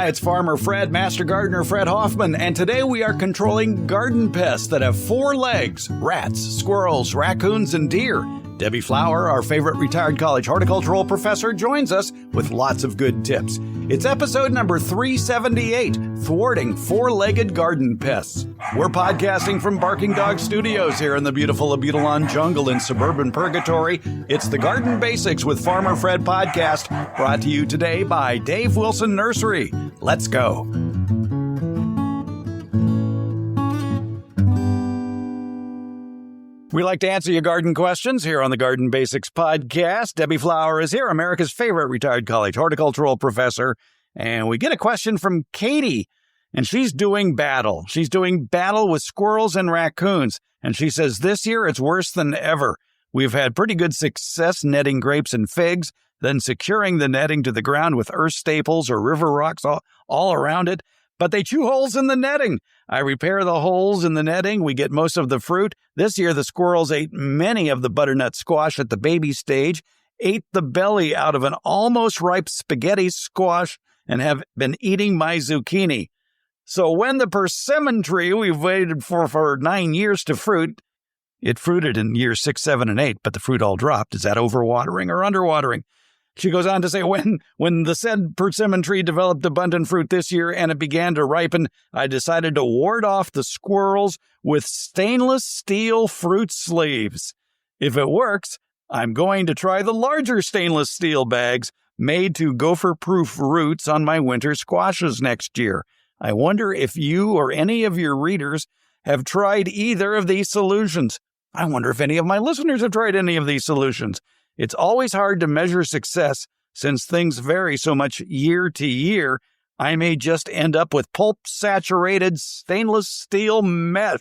it's Farmer Fred, Master Gardener Fred Hoffman, and today we are controlling garden pests that have 4 legs: rats, squirrels, raccoons, and deer. Debbie Flower, our favorite retired college horticultural professor, joins us with lots of good tips. It's episode number 378, Thwarting 4-Legged Garden Pests. We're podcasting from Barking Dog Studios here in the beautiful Abutilon jungle in suburban Purgatory. It's the Garden Basics with Farmer Fred podcast, brought to you today by Dave Wilson Nursery. Let's go. We like to answer your garden questions here on the Garden Basics podcast. Debbie Flower is here, America's favorite retired college horticultural professor. And we get a question from Katie, and she's doing battle. She's doing battle with squirrels and raccoons. And she says this year it's worse than ever. We've had pretty good success netting grapes and figs, then securing the netting to the ground with earth staples or river rocks all around it. But they chew holes in the netting. I repair the holes in the netting. We get most of the fruit. This year, the squirrels ate many of the butternut squash at the baby stage, ate the belly out of an almost ripe spaghetti squash, and have been eating my zucchini. So when the persimmon tree we've waited for 9 years to fruit, it fruited in years 6, 7, and 8, but the fruit all dropped. Is that overwatering or underwatering? She goes on to say, when the said persimmon tree developed abundant fruit this year and it began to ripen, I decided to ward off the squirrels with stainless steel fruit sleeves. If it works, I'm going to try the larger stainless steel bags made to gopher-proof roots on my winter squashes next year. I wonder if you or any of your readers have tried either of these solutions. I wonder if any of my listeners have tried any of these solutions. It's always hard to measure success since things vary so much year to year. I may just end up with pulp-saturated stainless steel mess.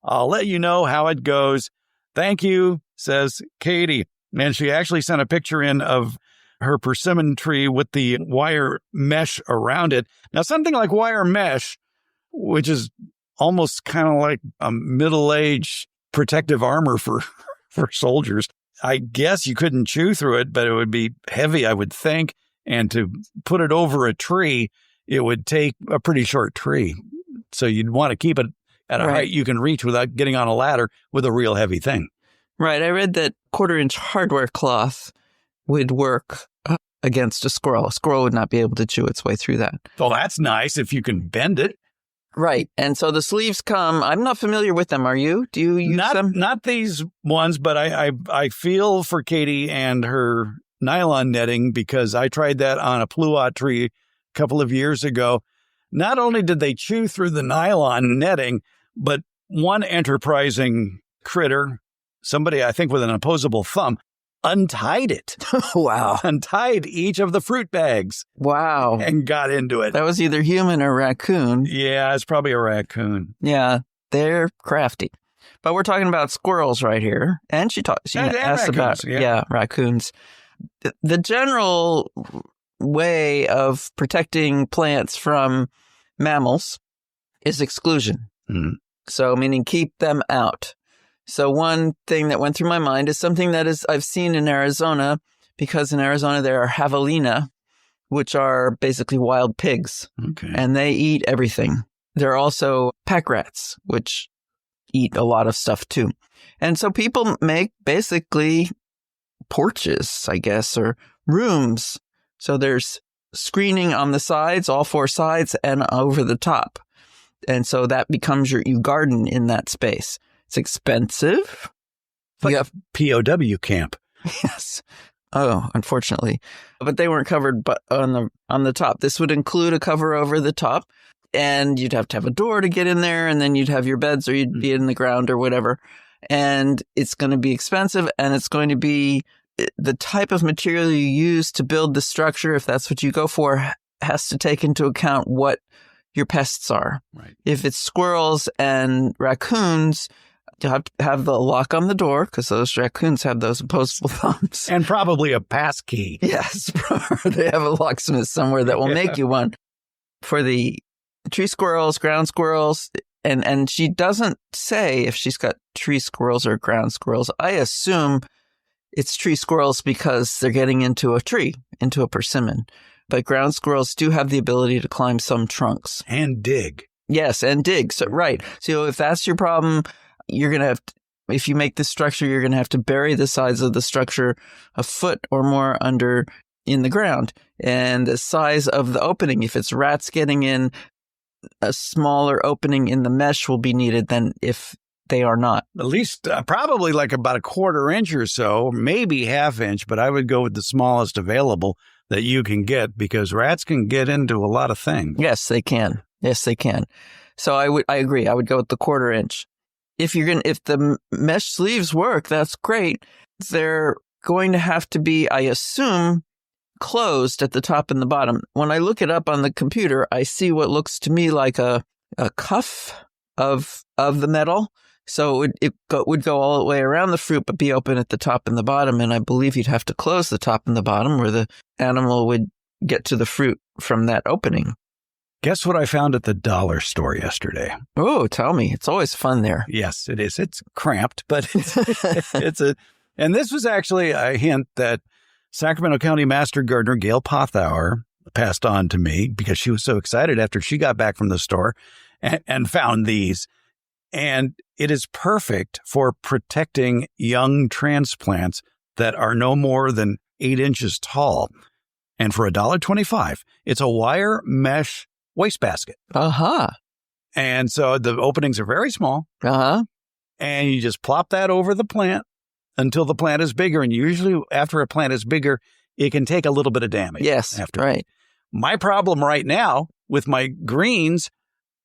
I'll let you know how it goes. Thank you, says Katie. And she actually sent a picture in of her persimmon tree with the wire mesh around it. Now, something like wire mesh, which is almost kind of like a middle-aged protective armor for soldiers, I guess you couldn't chew through it, but it would be heavy, I would think. And to put it over a tree, it would take a pretty short tree. So you'd want to keep it at a height you can reach without getting on a ladder with a real heavy thing. Right. I read that 1/4-inch hardware cloth would work against a squirrel. A squirrel would not be able to chew its way through that. Oh, that's nice if you can bend it. Right. And so the sleeves come. I'm not familiar with them. Are you? Do you use them? Not these ones, but I feel for Katie and her nylon netting because I tried that on a pluot tree a couple of years ago. Not only did they chew through the nylon netting, but one enterprising critter, somebody I think with an opposable thumb, untied it. Wow. Untied each of the fruit bags. Wow. And got into it. That was either human or raccoon. Yeah, it's probably a raccoon. Yeah, they're crafty. But we're talking about squirrels right here. And she asked about raccoons. The general way of protecting plants from mammals is exclusion. Mm. So meaning keep them out. So one thing that went through my mind is something that I've seen in Arizona, because in Arizona there are javelina, which are basically wild pigs. Okay. And they eat everything. There are also pack rats, which eat a lot of stuff too. And so people make basically porches, I guess, or rooms. So there's screening on the sides, all 4 sides, and over the top. And so that becomes you garden in that space. It's expensive. Like a POW camp. Yes. Oh, unfortunately. But they weren't covered on the top. This would include a cover over the top, and you'd have to have a door to get in there, and then you'd have your beds, or you'd be in the ground or whatever. And it's going to be expensive, and it's going to be the type of material you use to build the structure, if that's what you go for, has to take into account what your pests are. Right. If it's squirrels and raccoons, you have to have the lock on the door because those raccoons have those opposable thumbs. And probably a pass key. Yes. They have a locksmith somewhere that will make you one. For the tree squirrels, ground squirrels, and she doesn't say if she's got tree squirrels or ground squirrels. I assume it's tree squirrels because they're getting into a tree, into a persimmon. but ground squirrels do have the ability to climb some trunks. And dig. Yes, and dig. So, right. So if that's your problem, you're going to have to, if you make this structure, you're going to have to bury the sides of the structure a foot or more under in the ground. And the size of the opening, if it's rats getting in, a smaller opening in the mesh will be needed than if they are not. At least probably like about a 1/4 inch or so, maybe 1/2 inch, but I would go with the smallest available that you can get because rats can get into a lot of things. Yes, they can. Yes, they can. So I agree. I would go with the 1/4 inch. If the mesh sleeves work, that's great. They're going to have to be, I assume, closed at the top and the bottom. When I look it up on the computer, I see what looks to me like a cuff of the metal. So it would go all the way around the fruit, but be open at the top and the bottom. And I believe you'd have to close the top and the bottom where the animal would get to the fruit from that opening. Guess what I found at the dollar store yesterday? Oh, tell me. It's always fun there. Yes, it is. It's cramped, but and this was actually a hint that Sacramento County Master Gardener Gail Pothauer passed on to me because she was so excited after she got back from the store and found these. And it is perfect for protecting young transplants that are no more than 8 inches tall. And for $1.25, it's a wire mesh wastebasket. Uh-huh. And so the openings are very small. Uh-huh. And you just plop that over the plant until the plant is bigger. And usually after a plant is bigger, it can take a little bit of damage. Yes, after. Right. My problem right now with my greens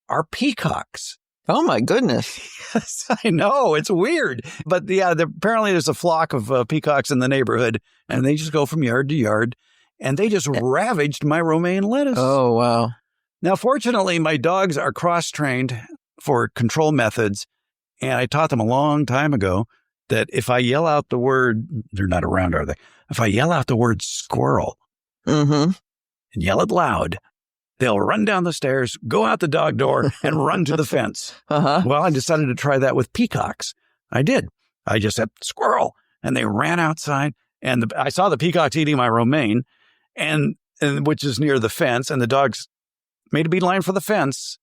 are peacocks. Oh, my goodness. Yes, I know. It's weird. But yeah, apparently there's a flock of peacocks in the neighborhood, and they just go from yard to yard, and they just ravaged my romaine lettuce. Oh, wow. Now, fortunately, my dogs are cross-trained for control methods, and I taught them a long time ago that if I yell out the word, they're not around, are they? If I yell out the word squirrel and yell it loud, they'll run down the stairs, go out the dog door, and run to the fence. Uh-huh. Well, I decided to try that with peacocks. I did. I just said, squirrel, and they ran outside, and I saw the peacocks eating my romaine, and which is near the fence, and the dogs made a beeline for the fence,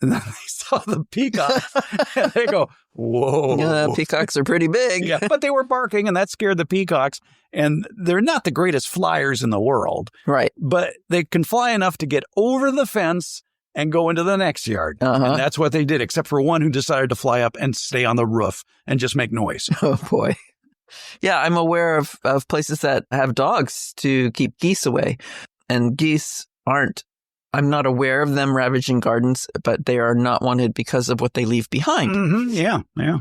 and then they saw the peacocks, and they go, whoa. Peacocks are pretty big. Yeah, but they were barking, and that scared the peacocks, and they're not the greatest flyers in the world. Right. But they can fly enough to get over the fence and go into the next yard. Uh-huh. And that's what they did, except for one who decided to fly up and stay on the roof and just make noise. Oh, boy. Yeah, I'm aware of places that have dogs to keep geese away, and geese aren't. I'm not aware of them ravaging gardens, but they are not wanted because of what they leave behind. Mm-hmm. Yeah.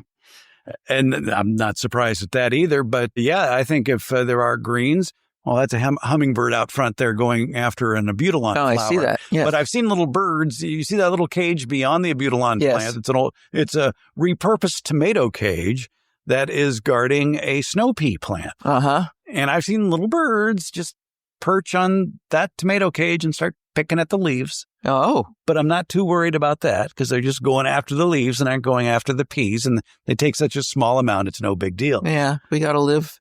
And I'm not surprised at that either. But yeah, I think if there are greens, well, that's a hummingbird out front there going after an abutilon flower. I see that. Yes. But I've seen little birds. You see that little cage beyond the abutilon plant? It's a repurposed tomato cage that is guarding a snow pea plant. Uh-huh. And I've seen little birds just perch on that tomato cage and start picking at the leaves. Oh. But I'm not too worried about that because they're just going after the leaves and aren't going after the peas. And they take such a small amount, it's no big deal. Yeah, we got to live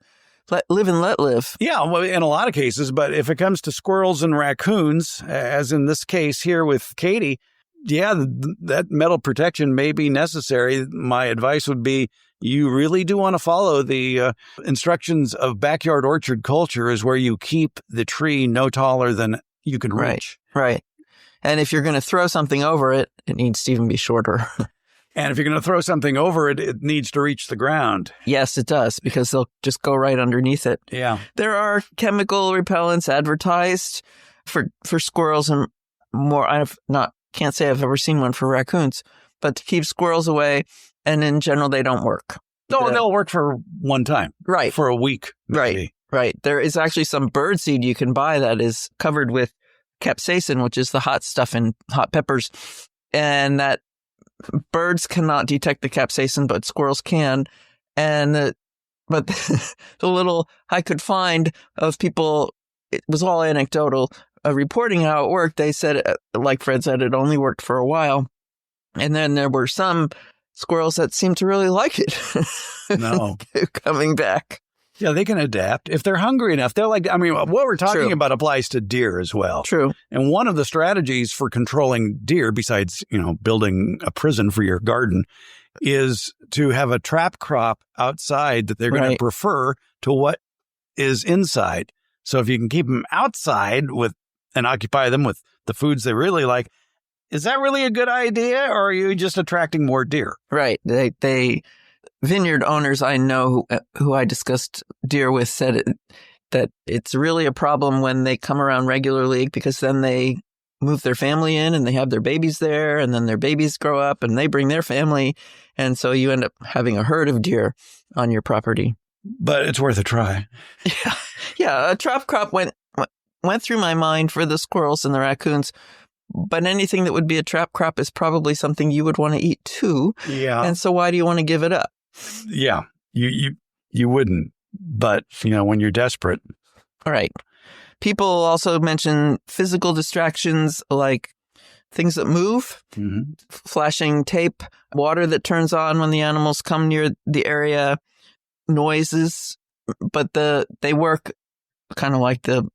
and let live. Yeah, well, in a lot of cases. But if it comes to squirrels and raccoons, as in this case here with Katie, yeah, that metal protection may be necessary. My advice would be you really do want to follow the instructions of backyard orchard culture is where you keep the tree no taller than you can reach. Right. And if you're going to throw something over it, it needs to even be shorter. And if you're going to throw something over it, it needs to reach the ground. Yes, it does, because they'll just go right underneath it. Yeah. There are chemical repellents advertised for squirrels and more. Can't say I've ever seen one for raccoons, but to keep squirrels away. And in general, they don't work. No, they'll work for one time. Right. For a week. Maybe. Right. There is actually some bird seed you can buy that is covered with capsaicin, which is the hot stuff in hot peppers. And that birds cannot detect the capsaicin, but squirrels can. And but the little I could find of people, it was all anecdotal, reporting how it worked. They said, like Fred said, it only worked for a while. And then there were some squirrels that seemed to really like it. No. Coming back. Yeah, they can adapt. If they're hungry enough, they're like, I mean, what we're talking about applies to deer as well. True. And one of the strategies for controlling deer, besides, building a prison for your garden, is to have a trap crop outside that they're going to prefer to what is inside. So if you can keep them outside and occupy them with the foods they really like, is that really a good idea, or are you just attracting more deer? Right. They vineyard owners I know who I discussed deer with said that it's really a problem when they come around regularly, because then they move their family in and they have their babies there, and then their babies grow up and they bring their family. And so you end up having a herd of deer on your property. But it's worth a try. Yeah. A trap crop went through my mind for the squirrels and the raccoons. But anything that would be a trap crop is probably something you would want to eat too. Yeah. And so why do you want to give it up? Yeah. You wouldn't. But, when you're desperate. All right. People also mention physical distractions like things that move, flashing tape, water that turns on when the animals come near the area, noises. But they work kind of like the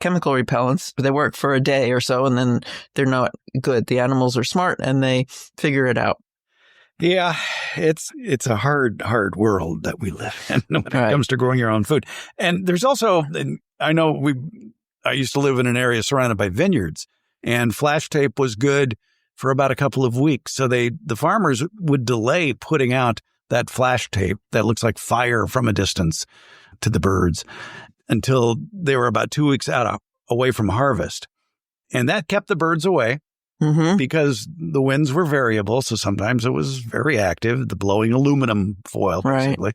chemical repellents. They work for a day or so, and then they're not good. The animals are smart and they figure it out. Yeah, it's a hard world that we live in when it comes to growing your own food. And there's also, I used to live in an area surrounded by vineyards, and flash tape was good for about a couple of weeks. So the farmers would delay putting out that flash tape that looks like fire from a distance to the birds until they were about 2 weeks away from harvest. And that kept the birds away because the winds were variable. So sometimes it was very active, the blowing aluminum foil, basically.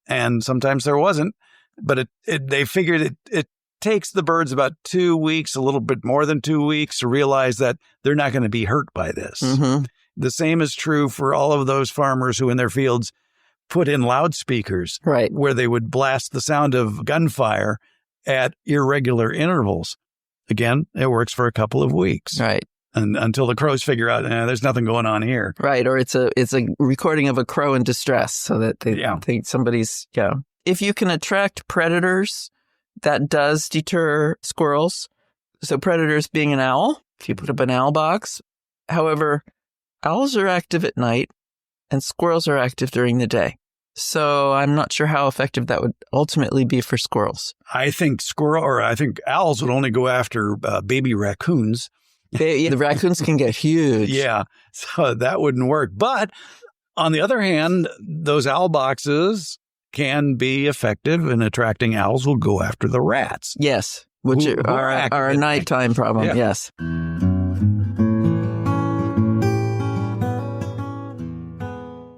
And sometimes there wasn't. But they figured it takes the birds about 2 weeks, a little bit more than 2 weeks, to realize that they're not going to be hurt by this. The same is true for all of those farmers who in their fields put in loudspeakers where they would blast the sound of gunfire at irregular intervals. Again, it works for a couple of weeks. Right. And until the crows figure out, there's nothing going on here. Right. Or it's a recording of a crow in distress so that they think somebody's, If you can attract predators, that does deter squirrels. So predators being an owl, if you put up an owl box. However, owls are active at night and squirrels are active during the day. So I'm not sure how effective that would ultimately be for squirrels. I think owls would only go after baby raccoons. The raccoons can get huge. Yeah, so that wouldn't work. But on the other hand, those owl boxes can be effective in attracting owls who'll go after the rats. Yes, which are a nighttime problem. Yes.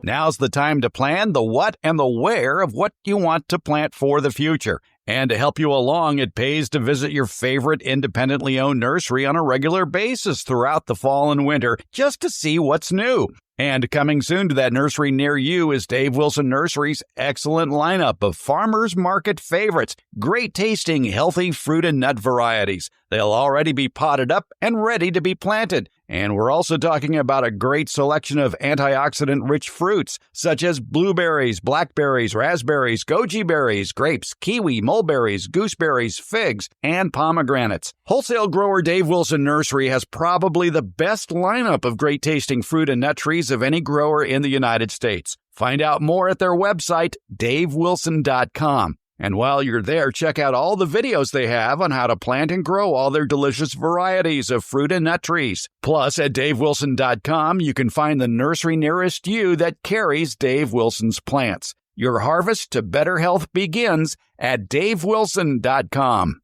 Now's the time to plan the what and the where of what you want to plant for the future. And to help you along, it pays to visit your favorite independently owned nursery on a regular basis throughout the fall and winter just to see what's new. And coming soon to that nursery near you is Dave Wilson Nursery's excellent lineup of farmers market favorites, great tasting, healthy fruit and nut varieties. They'll already be potted up and ready to be planted. And we're also talking about a great selection of antioxidant-rich fruits, such as blueberries, blackberries, raspberries, goji berries, grapes, kiwi, mulberries, gooseberries, figs, and pomegranates. Wholesale grower Dave Wilson Nursery has probably the best lineup of great-tasting fruit and nut trees of any grower in the United States. Find out more at their website, davewilson.com. And while you're there, check out all the videos they have on how to plant and grow all their delicious varieties of fruit and nut trees. Plus, at davewilson.com, you can find the nursery nearest you that carries Dave Wilson's plants. Your harvest to better health begins at davewilson.com.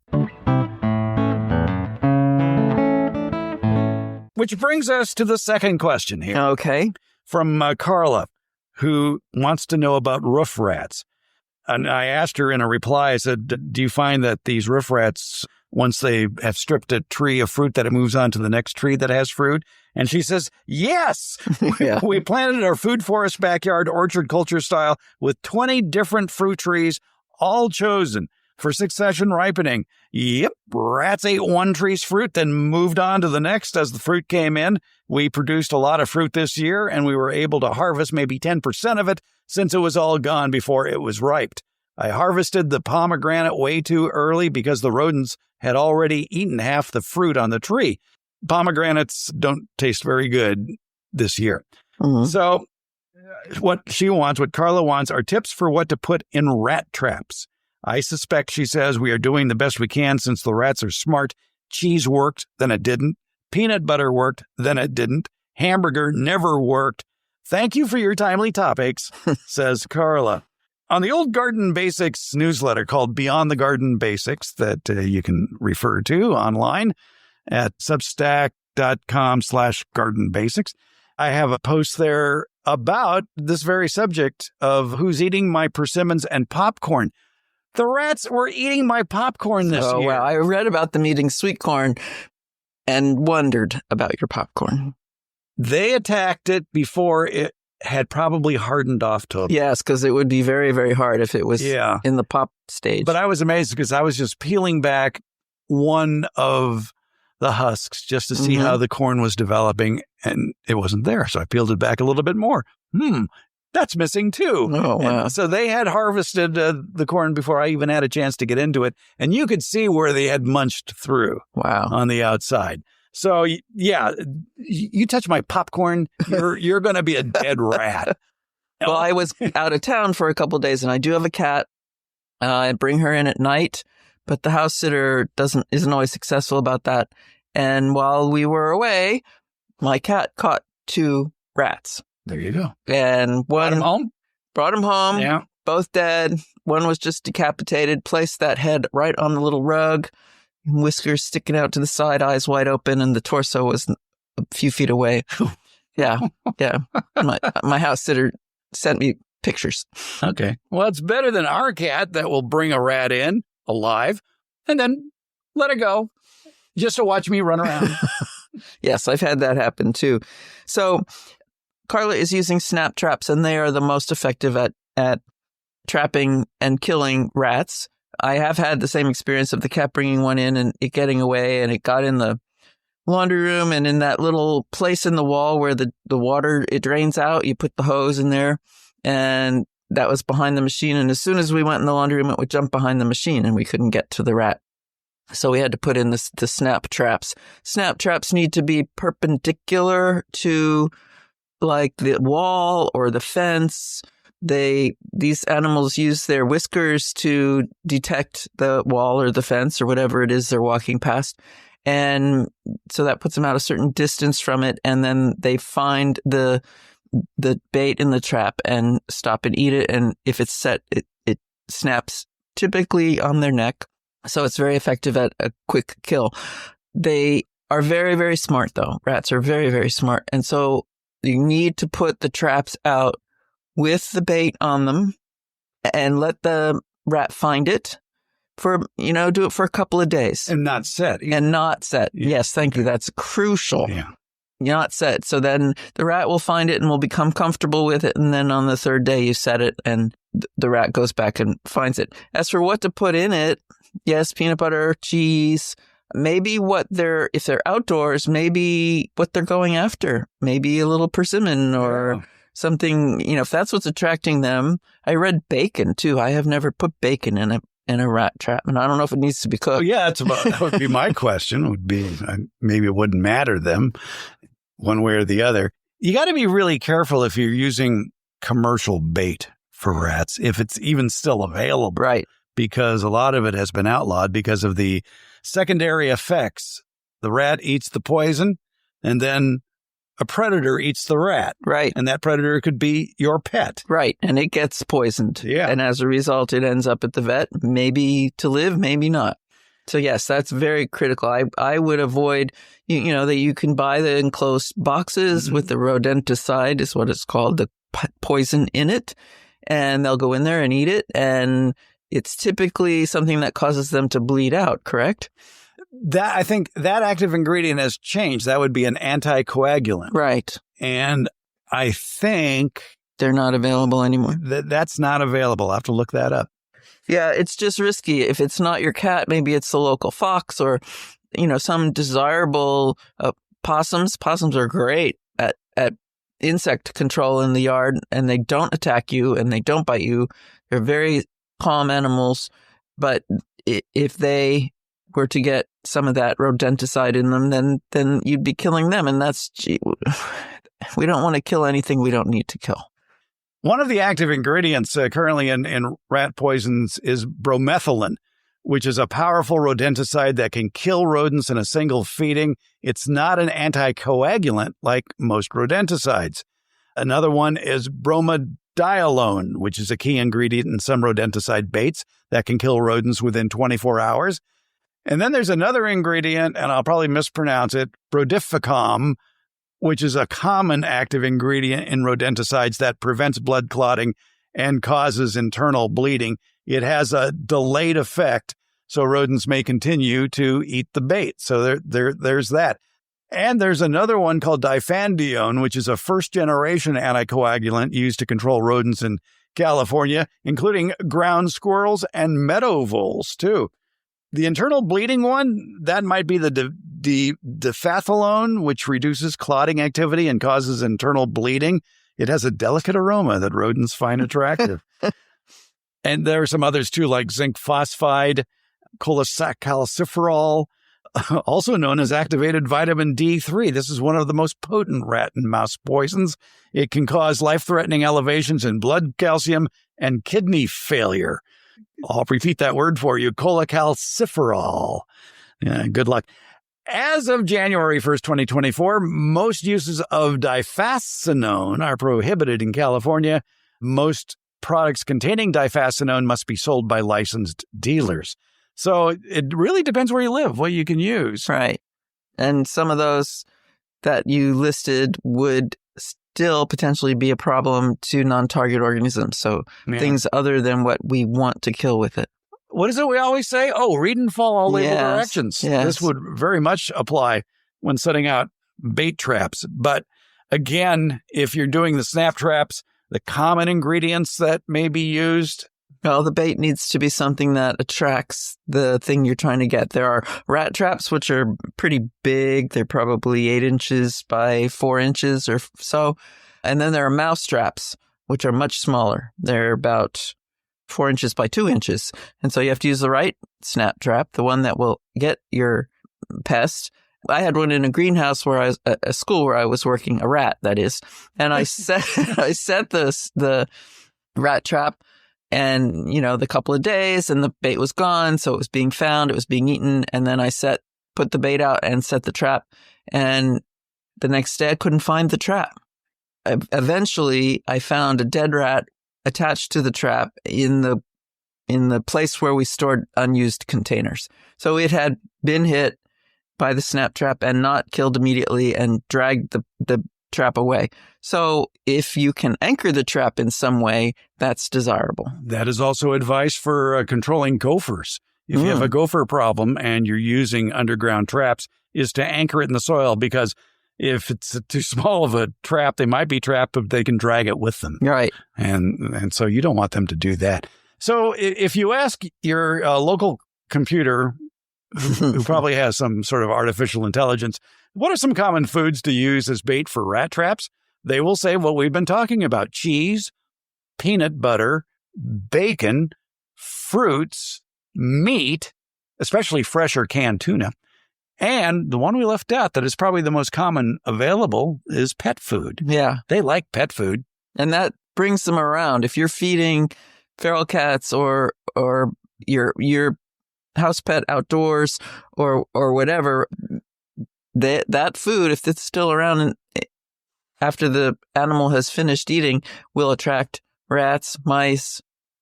Which brings us to the second question here. Okay. From Carla, who wants to know about roof rats. And I asked her in a reply, I said, do you find that these roof rats, once they have stripped a tree of fruit, that it moves on to the next tree that has fruit? And she says, yes. We planted our food forest backyard orchard culture style with 20 different fruit trees, all chosen for succession ripening. Yep, rats ate one tree's fruit, then moved on to the next as the fruit came in. We produced a lot of fruit this year, and we were able to harvest maybe 10% of it since it was all gone before it was ripe. I harvested the pomegranate way too early because the rodents had already eaten half the fruit on the tree. Pomegranates don't taste very good this year. Mm-hmm. So what Carla wants, are tips for what to put in rat traps. I suspect, she says, we are doing the best we can since the rats are smart. Cheese worked, then it didn't. Peanut butter worked, then it didn't. Hamburger never worked. Thank you for your timely topics, says Carla. On the old Garden Basics newsletter called Beyond the Garden Basics that you can refer to online at substack.com/garden basics, I have a post there about this very subject of who's eating my persimmons and popcorn. The rats were eating my popcorn this year. Oh, wow. I read about them eating sweet corn and wondered about your popcorn. They attacked it before it had probably hardened off totally. Yes, because it would be very, very hard if it was in the pop stage. But I was amazed because I was just peeling back one of the husks just to see how the corn was developing, and it wasn't there. So I peeled it back a little bit more. That's missing too. Oh, wow. And so they had harvested the corn before I even had a chance to get into it, and you could see where they had munched through on the outside. So, yeah, you touch my popcorn, you're going to be a dead rat. Well, I was out of town for a couple of days, and I do have a cat. I bring her in at night, but the house sitter isn't always successful about that. And while we were away, my cat caught 2 rats. There you go. And one brought him home. Yeah. Both dead. One was just decapitated. Placed that head right on the little rug. Whiskers sticking out to the side, eyes wide open, and the torso was a few feet away. Yeah. My house sitter sent me pictures. Okay. Well, it's better than our cat that will bring a rat in alive and then let it go just to watch me run around. Yes, I've had that happen too. So Carla is using snap traps, and they are the most effective at trapping and killing rats. I have had the same experience of the cat bringing one in and it getting away, and it got in the laundry room, and in that little place in the wall where the water, it drains out, you put the hose in there, and that was behind the machine. And as soon as we went in the laundry room, it would jump behind the machine and we couldn't get to the rat. So we had to put in the snap traps. Snap traps need to be perpendicular to like the wall or the fence. These animals use their whiskers to detect the wall or the fence or whatever it is they're walking past. And so that puts them out a certain distance from it. And then they find the bait in the trap and stop and eat it. And if it's set, it snaps typically on their neck. So it's very effective at a quick kill. They are very, very smart, though. Rats are very, very smart. And so you need to put the traps out with the bait on them and let the rat find it do it for a couple of days. And not set. Yeah. Yes, thank you. That's crucial. Yeah. Not set. So then the rat will find it and will become comfortable with it. And then on the 3rd day, you set it and the rat goes back and finds it. As for what to put in it, yes, peanut butter, cheese, maybe if they're outdoors, maybe what they're going after, maybe a little persimmon or something, if that's what's attracting them. I read bacon too. I have never put bacon in a rat trap, and I don't know if it needs to be cooked. Yeah, that would be my question. Would be maybe it wouldn't matter them one way or the other. You got to be really careful if you're using commercial bait for rats, if it's even still available. Right. Because a lot of it has been outlawed because of the secondary effects. The rat eats the poison, and then a predator eats the rat. Right. And that predator could be your pet. Right. And it gets poisoned. Yeah. And as a result, it ends up at the vet, maybe to live, maybe not. So yes, that's very critical. I would avoid, that you can buy the enclosed boxes with the rodenticide is what it's called, the poison in it. And they'll go in there and eat it. And it's typically something that causes them to bleed out, correct? I think that active ingredient has changed. That would be an anticoagulant. Right. And I think they're not available anymore. That's not available. I'll have to look that up. Yeah, it's just risky. If it's not your cat, maybe it's the local fox or, some desirable possums. Possums are great at insect control in the yard, and they don't attack you and they don't bite you. They're very calm animals, but if they were to get some of that rodenticide in them, then you'd be killing them. And we don't want to kill anything we don't need to kill. One of the active ingredients currently in rat poisons is bromethalin, which is a powerful rodenticide that can kill rodents in a single feeding. It's not an anticoagulant like most rodenticides. Another one is bromadiolone, which is a key ingredient in some rodenticide baits that can kill rodents within 24 hours. And then there's another ingredient, and I'll probably mispronounce it, brodifacoum, which is a common active ingredient in rodenticides that prevents blood clotting and causes internal bleeding. It has a delayed effect, so rodents may continue to eat the bait. So there's that. And there's another one called difendione, which is a first-generation anticoagulant used to control rodents in California, including ground squirrels and meadow voles, too. The internal bleeding one, that might be the defathalone, which reduces clotting activity and causes internal bleeding. It has a delicate aroma that rodents find attractive. And there are some others, too, like zinc phosphide, cholecalciferol, also known as activated vitamin D3. This is one of the most potent rat and mouse poisons. It can cause life-threatening elevations in blood calcium and kidney failure. I'll repeat that word for you, cholecalciferol. Yeah, good luck. As of January 1st, 2024, most uses of difascinone are prohibited in California. Most products containing difascinone must be sold by licensed dealers. So it really depends where you live, what you can use. Right. And some of those that you listed would still potentially be a problem to non-target organisms. So things other than what we want to kill with it. What is it we always say? Oh, read and follow all label directions. Yes. This would very much apply when setting out bait traps. But again, if you're doing the snap traps, the common ingredients that may be used. Well, the bait needs to be something that attracts the thing you're trying to get. There are rat traps, which are pretty big. They're probably 8 inches by 4 inches or so. And then there are mouse traps, which are much smaller. They're about 4 inches by 2 inches. And so you have to use the right snap trap, the one that will get your pest. I had one in a greenhouse where I was a school where I was working, a rat, that is. And I set the rat trap. And, the couple of days and the bait was gone. So it was being found, it was being eaten. And then I put the bait out and set the trap. And the next day I couldn't find the trap. Eventually I found a dead rat attached to the trap in the place where we stored unused containers. So it had been hit by the snap trap and not killed immediately and dragged the trap away. So if you can anchor the trap in some way, that's desirable. That is also advice for controlling gophers. If you have a gopher problem and you're using underground traps, is to anchor it in the soil, because if it's too small of a trap, they might be trapped, but they can drag it with them. Right. And so you don't want them to do that. So if you ask your local computer, who probably has some sort of artificial intelligence, what are some common foods to use as bait for rat traps? They will say what we've been talking about: cheese, peanut butter, bacon, fruits, meat, especially fresh or canned tuna. And the one we left out that is probably the most common available is pet food. Yeah. They like pet food. And that brings them around. If you're feeding feral cats or your house pet outdoors or whatever, that food, if it's still around and after the animal has finished eating, will attract rats, mice,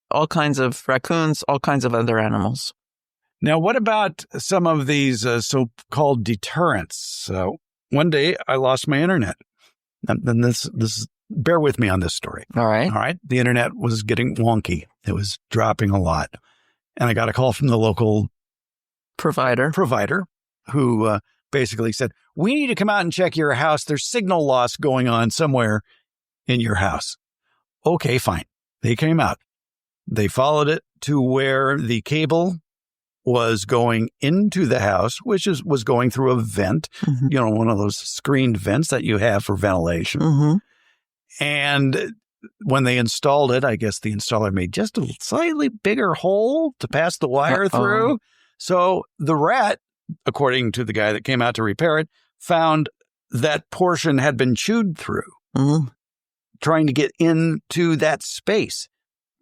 all kinds of raccoons, all kinds of other animals. Now, what about some of these so-called deterrents? One day I lost my internet. And this bear with me on this story. All right. All right. The internet was getting wonky. It was dropping a lot. And I got a call from the local provider who basically said, we need to come out and check your house. There's signal loss going on somewhere in your house. Okay, fine. They came out. They followed it to where the cable was going into the house, which was going through a vent, one of those screened vents that you have for ventilation. Mm-hmm. And when they installed it, I guess the installer made just a slightly bigger hole to pass the wire through. So the rat, according to the guy that came out to repair it, found that portion had been chewed through, trying to get into that space.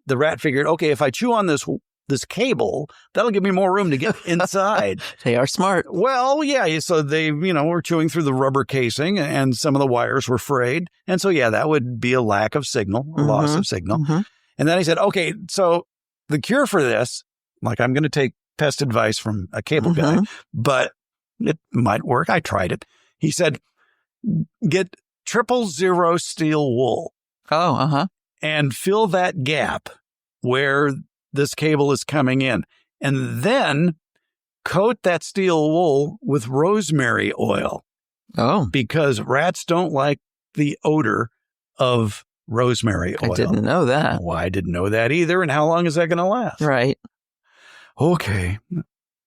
The rat figured, okay, if I chew on this cable, that'll give me more room to get inside. They are smart. Well, yeah. So they, were chewing through the rubber casing and some of the wires were frayed. And so, yeah, that would be a lack of signal, a loss of signal. And then I said, okay, so the cure for this, like I'm going to take pest advice from a cable guy, but it might work. I tried it. He said, get 000 steel wool. And fill that gap where this cable is coming in. And then coat that steel wool with rosemary oil. Because rats don't like the odor of rosemary oil. I didn't know that. Well, I didn't know that either. And how long is that going to last? Right. Okay.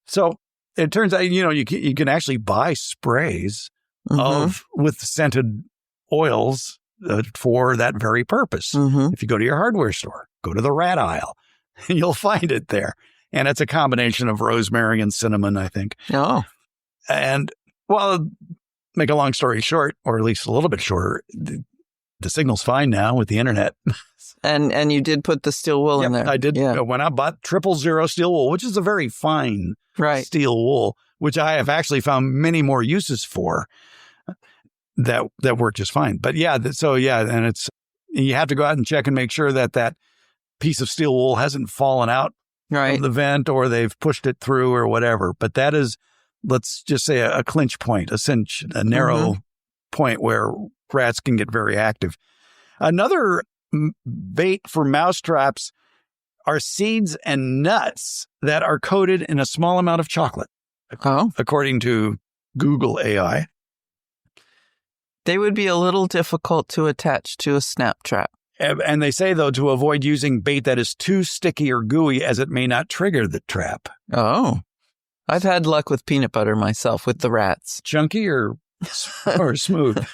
So it turns out, you can actually buy sprays with scented oils for that very purpose. If you go to your hardware store, go to the rat aisle, and you'll find it there. And it's a combination of rosemary and cinnamon, I think. And, well, make a long story short, or at least a little bit shorter, the signal's fine now with the internet. And you did put the steel wool in there. I did. Yeah. When I bought 000 steel wool, which is a very fine steel wool, which I have actually found many more uses for, that worked just fine. But and you have to go out and check and make sure that piece of steel wool hasn't fallen out of the vent or they've pushed it through or whatever. But that is, let's just say, a clinch point, a cinch, a narrow point where rats can get very active. Another bait for mouse traps are seeds and nuts that are coated in a small amount of chocolate, according to Google AI. They would be a little difficult to attach to a snap trap. And they say, though, to avoid using bait that is too sticky or gooey as it may not trigger the trap. I've had luck with peanut butter myself with the rats. Chunky or smooth?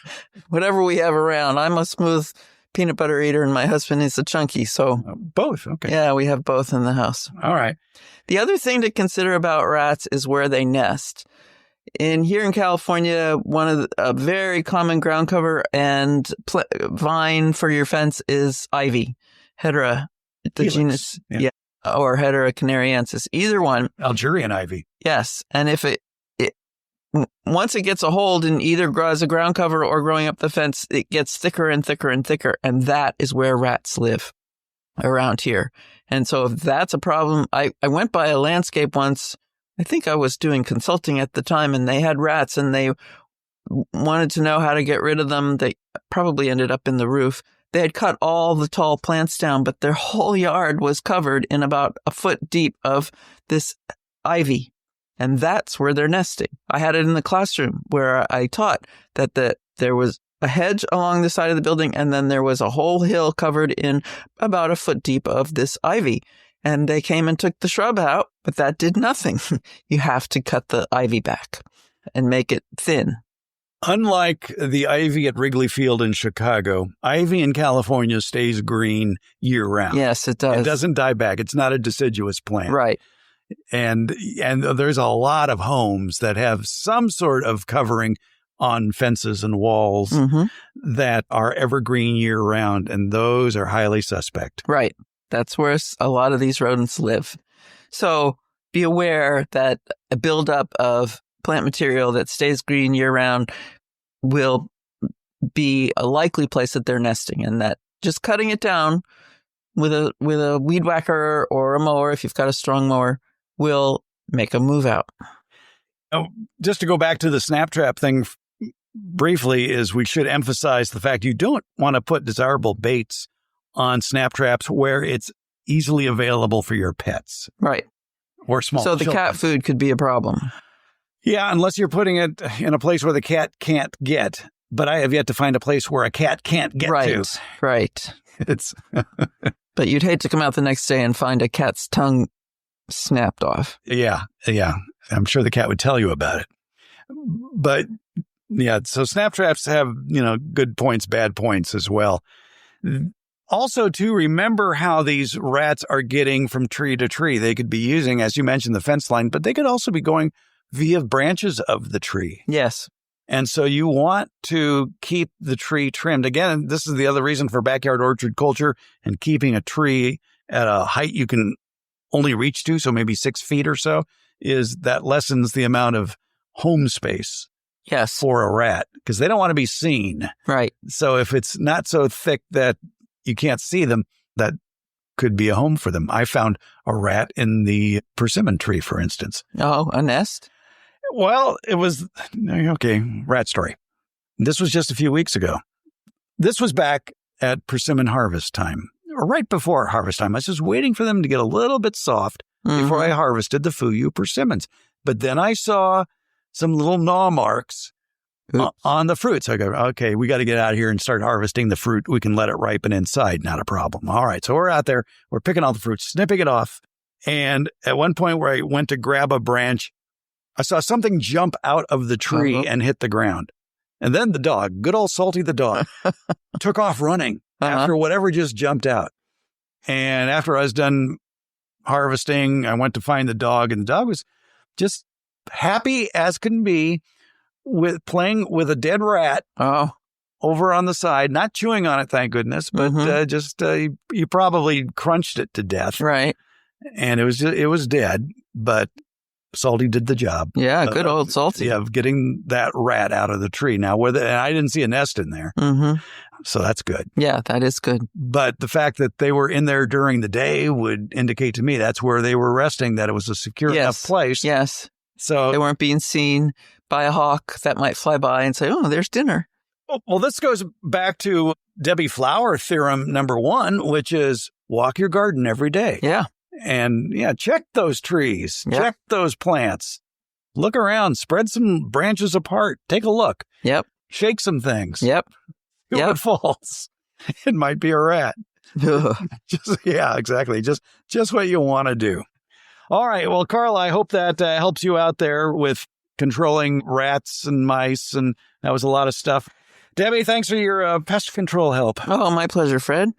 Whatever we have around. I'm a smooth peanut butter eater and my husband is a chunky. So both. Okay. Yeah, we have both in the house. All right. The other thing to consider about rats is where they nest. Here in California, one of a very common ground cover and vine for your fence is ivy, Hedera, the genus, or Hedera canariensis, either one. Algerian ivy. Yes, and if it once it gets a hold and either grows a ground cover or growing up the fence, it gets thicker and thicker and thicker, and that is where rats live around here. And so if that's a problem, I went by a landscape once. I think I was doing consulting at the time, and they had rats, and they wanted to know how to get rid of them. They probably ended up in the roof. They had cut all the tall plants down, but their whole yard was covered in about a foot deep of this ivy, and that's where they're nesting. I had it in the classroom where I taught that there was a hedge along the side of the building, and then there was a whole hill covered in about a foot deep of this ivy. And they came and took the shrub out, but that did nothing. You have to cut the ivy back and make it thin. Unlike the ivy at Wrigley Field in Chicago, ivy in California stays green year-round. Yes, it does. It doesn't die back. It's not a deciduous plant. Right. And there's a lot of homes that have some sort of covering on fences and walls that are evergreen year-round, and those are highly suspect. Right. That's where a lot of these rodents live. So be aware that a buildup of plant material that stays green year-round will be a likely place that they're nesting, and that just cutting it down with a weed whacker or a mower, if you've got a strong mower, will make them move out. Oh, just to go back to the snap trap thing briefly, is we should emphasize the fact you don't want to put desirable baits on snap traps where it's easily available for your pets. Right. Or small children. So the cat food could be a problem. Yeah, unless you're putting it in a place where the cat can't get. But I have yet to find a place where a cat can't get to. Right. It's But you'd hate to come out the next day and find a cat's tongue snapped off. Yeah. I'm sure the cat would tell you about it. But yeah, so snap traps have, good points, bad points as well. also, to remember how these rats are getting from tree to tree. They could be using, as you mentioned, the fence line, but they could also be going via branches of the tree. Yes. And so you want to keep the tree trimmed. Again, this is the other reason for backyard orchard culture and keeping a tree at a height you can only reach to, so maybe 6 feet or so, is that lessens the amount of home space. Yes. For a rat, because they don't want to be seen. Right. So if it's not so thick that you can't see them, that could be a home for them. I found a rat in the persimmon tree, for instance. Oh, a nest? Well, it was, okay, rat story. This was just a few weeks ago. This was back at persimmon harvest time, or right before harvest time. I was just waiting for them to get a little bit soft before I harvested the Fuyu persimmons. But then I saw some little gnaw marks on the fruit. So I go, okay, we got to get out of here and start harvesting the fruit. We can let it ripen inside. Not a problem. All right. So we're out there. We're picking all the fruit, snipping it off. And at one point where I went to grab a branch, I saw something jump out of the tree and hit the ground. And then the dog, good old Salty the dog, took off running after whatever just jumped out. And after I was done harvesting, I went to find the dog, and the dog was just happy as can be with playing with a dead rat over on the side, not chewing on it, thank goodness, but you probably crunched it to death. Right. And it was dead, but Salty did the job. Yeah, good old Salty. Of getting that rat out of the tree. Now, and I didn't see a nest in there, so that's good. Yeah, that is good. But the fact that they were in there during the day would indicate to me that's where they were resting, that it was a secure enough place. Yes. So they weren't being seen by a hawk that might fly by and say, oh, there's dinner. Well, this goes back to Debbie Flower theorem number 1, which is walk your garden every day. Yeah. And check those trees, check those plants, look around, spread some branches apart, take a look. Yep. Shake some things. Yep. If it falls, it might be a rat. Exactly. Just what you want to do. All right. Well, Carl, I hope that helps you out there with controlling rats and mice. And that was a lot of stuff. Debbie, thanks for your pest control help. Oh, my pleasure, Fred.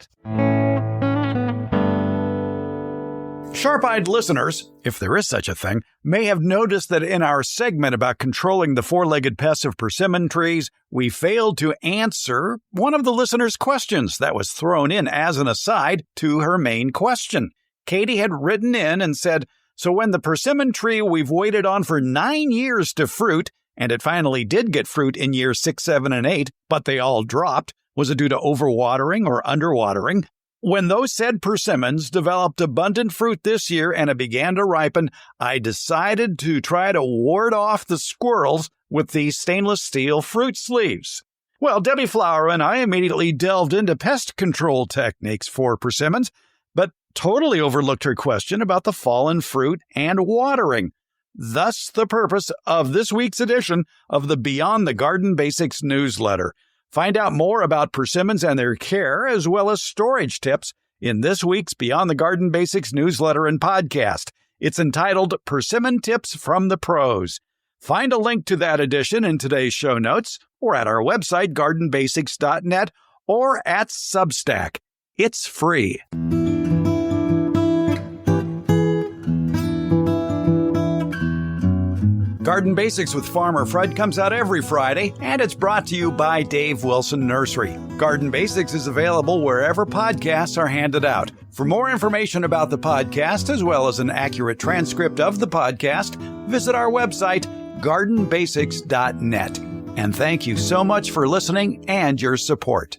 Sharp-eyed listeners, if there is such a thing, may have noticed that in our segment about controlling the four-legged pests of persimmon trees, we failed to answer one of the listeners' questions that was thrown in as an aside to her main question. Katie had written in and said, so when the persimmon tree we've waited on for 9 years to fruit, and it finally did get fruit in years 6, 7, and 8, but they all dropped, was it due to overwatering or underwatering? When those said persimmons developed abundant fruit this year and it began to ripen, I decided to try to ward off the squirrels with these stainless steel fruit sleeves. Well, Debbie Flower and I immediately delved into pest control techniques for persimmons, but totally overlooked her question about the fallen fruit and watering. Thus, the purpose of this week's edition of the Beyond the Garden Basics newsletter. Find out more about persimmons and their care, as well as storage tips, in this week's Beyond the Garden Basics newsletter and podcast. It's entitled Persimmon Tips from the Pros. Find a link to that edition in today's show notes, or at our website, gardenbasics.net, or at Substack. It's free. Garden Basics with Farmer Fred comes out every Friday, and it's brought to you by Dave Wilson Nursery. Garden Basics is available wherever podcasts are handed out. For more information about the podcast, as well as an accurate transcript of the podcast, visit our website, gardenbasics.net. And thank you so much for listening and your support.